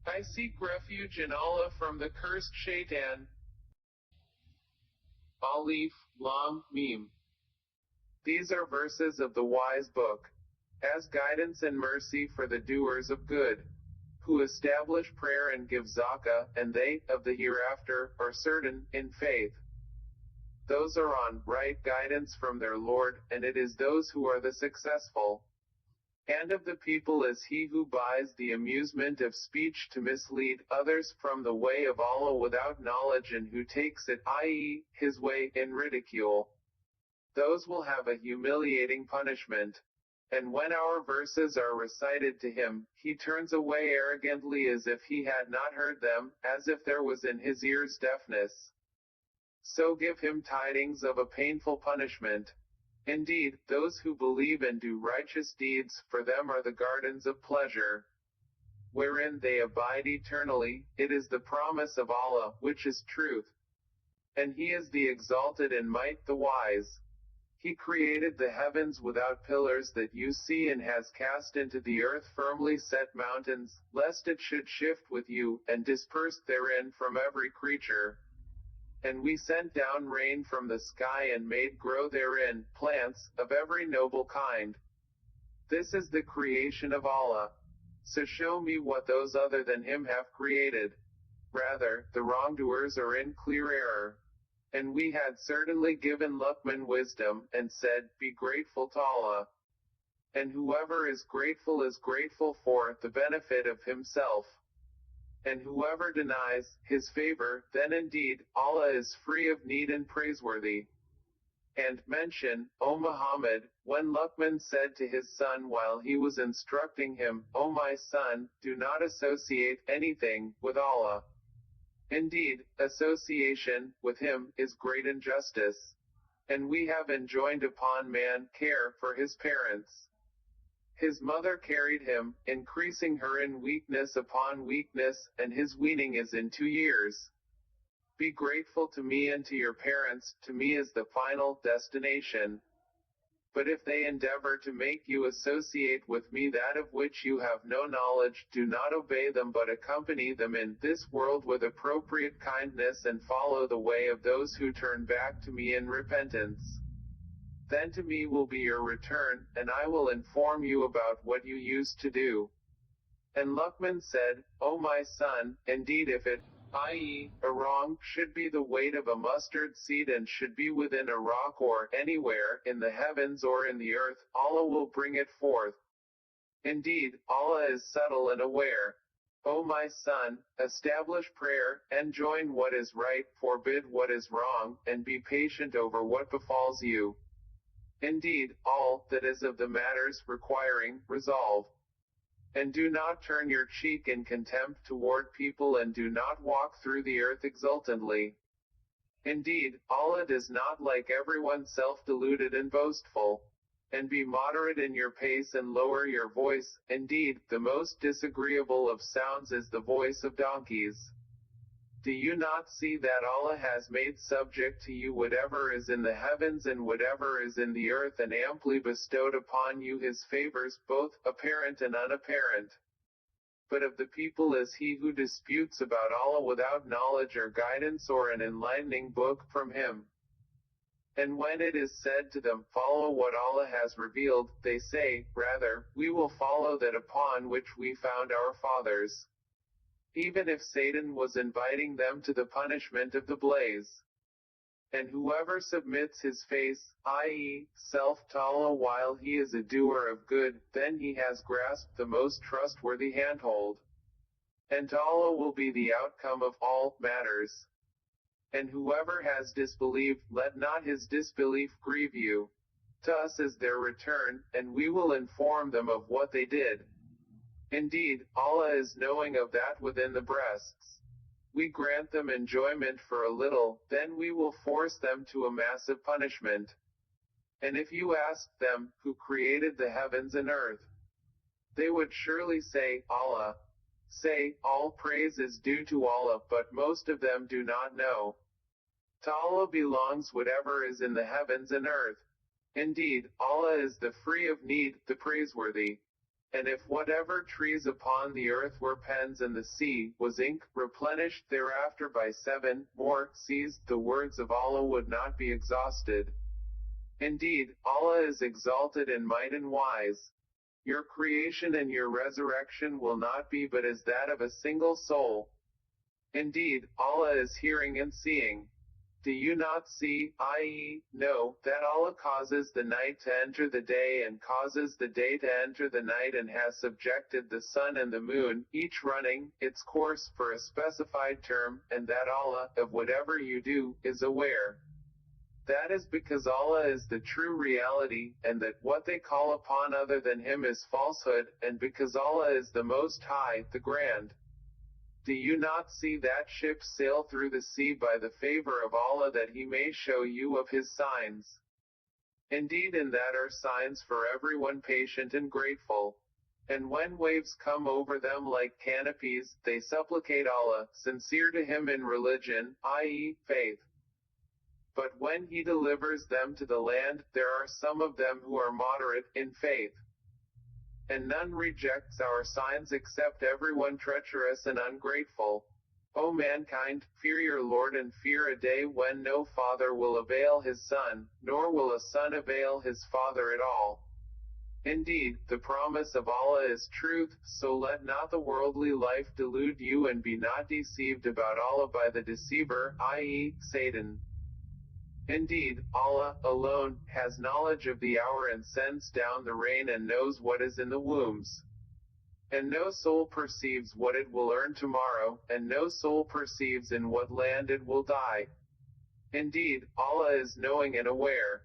I seek refuge in Allah from the cursed shaitan. Alif, Lam, Mim. These are verses of the wise book, as guidance and mercy for the doers of good, who establish prayer and give zakah, and they, of the hereafter, are certain, in faith. Those are on right guidance from their Lord, and it is those who are the successful. And of the people is he who buys the amusement of speech to mislead others from the way of Allah without knowledge, and who takes it, i.e., his way, in ridicule. Those will have a humiliating punishment. And when our verses are recited to him, he turns away arrogantly as if he had not heard them, as if there was in his ears deafness. So give him tidings of a painful punishment. Indeed, those who believe and do righteous deeds, for them are the gardens of pleasure, wherein they abide eternally. It is the promise of Allah, which is truth. And he is the exalted in might, the wise. He created the heavens without pillars that you see, and has cast into the earth firmly set mountains, lest it should shift with you, and dispersed therein from every creature. And we sent down rain from the sky, and made grow therein plants of every noble kind. This is the creation of Allah. So show me what those other than him have created. Rather, the wrongdoers are in clear error. And we had certainly given Luqman wisdom, and said, be grateful to Allah. And whoever is grateful for the benefit of himself. And whoever denies his favor, then indeed, Allah is free of need and praiseworthy. And mention, O Muhammad, when Luqman said to his son while he was instructing him, O my son, do not associate anything with Allah. Indeed, association with him is great injustice. And we have enjoined upon man care for his parents. His mother carried him, increasing her in weakness upon weakness, and his weaning is in 2 years. Be grateful to me and to your parents, to me is the final destination. But if they endeavor to make you associate with me that of which you have no knowledge, do not obey them, but accompany them in this world with appropriate kindness, and follow the way of those who turn back to me in repentance. Then to me will be your return, and I will inform you about what you used to do. And Luqman said, O my son, indeed if it, i.e., a wrong, should be the weight of a mustard seed, and should be within a rock or anywhere, in the heavens or in the earth, Allah will bring it forth. Indeed, Allah is subtle and aware. O my son, establish prayer, enjoin what is right, forbid what is wrong, and be patient over what befalls you. Indeed, all that is of the matters requiring resolve. And do not turn your cheek in contempt toward people, and do not walk through the earth exultantly. Indeed, Allah does not like everyone self-deluded and boastful. And be moderate in your pace, and lower your voice. Indeed, the most disagreeable of sounds is the voice of donkeys. Do you not see that Allah has made subject to you whatever is in the heavens and whatever is in the earth, and amply bestowed upon you his favors, both apparent and unapparent? But of the people is he who disputes about Allah without knowledge or guidance or an enlightening book from him. And when it is said to them, follow what Allah has revealed, they say, rather, we will follow that upon which we found our fathers. Even if Satan was inviting them to the punishment of the blaze. And whoever submits his face, i.e., self to Allah while he is a doer of good, then he has grasped the most trustworthy handhold. And to Allah will be the outcome of all matters. And whoever has disbelieved, let not his disbelief grieve you. To us is their return, and we will inform them of what they did. Indeed, Allah is knowing of that within the breasts. We grant them enjoyment for a little, then we will force them to a massive punishment. And if you asked them, who created the heavens and earth? They would surely say, Allah. Say, all praise is due to Allah, but most of them do not know. To Allah belongs whatever is in the heavens and earth. Indeed, Allah is the free of need, the praiseworthy. And if whatever trees upon the earth were pens and the sea was ink, replenished thereafter by 7 more seas, the words of Allah would not be exhausted. Indeed, Allah is exalted in might and wise. Your creation and your resurrection will not be but as that of a single soul. Indeed, Allah is hearing and seeing. Do you not see, i.e., know, that Allah causes the night to enter the day and causes the day to enter the night and has subjected the sun and the moon, each running its course for a specified term, and that Allah, of whatever you do, is aware? That is because Allah is the true reality, and that what they call upon other than Him is falsehood, and because Allah is the Most High, the Grand. Do you not see that ships sail through the sea by the favor of Allah that He may show you of His signs? Indeed, in that are signs for everyone patient and grateful. And when waves come over them like canopies, they supplicate Allah, sincere to Him in religion, i.e., faith. But when He delivers them to the land, there are some of them who are moderate in faith. And none rejects our signs except everyone treacherous and ungrateful. O mankind, fear your Lord and fear a day when no father will avail his son, nor will a son avail his father at all. Indeed, the promise of Allah is truth, so let not the worldly life delude you and be not deceived about Allah by the deceiver, i.e., Satan. Indeed, Allah, alone, has knowledge of the hour and sends down the rain and knows what is in the wombs. And no soul perceives what it will earn tomorrow, and no soul perceives in what land it will die. Indeed, Allah is knowing and aware.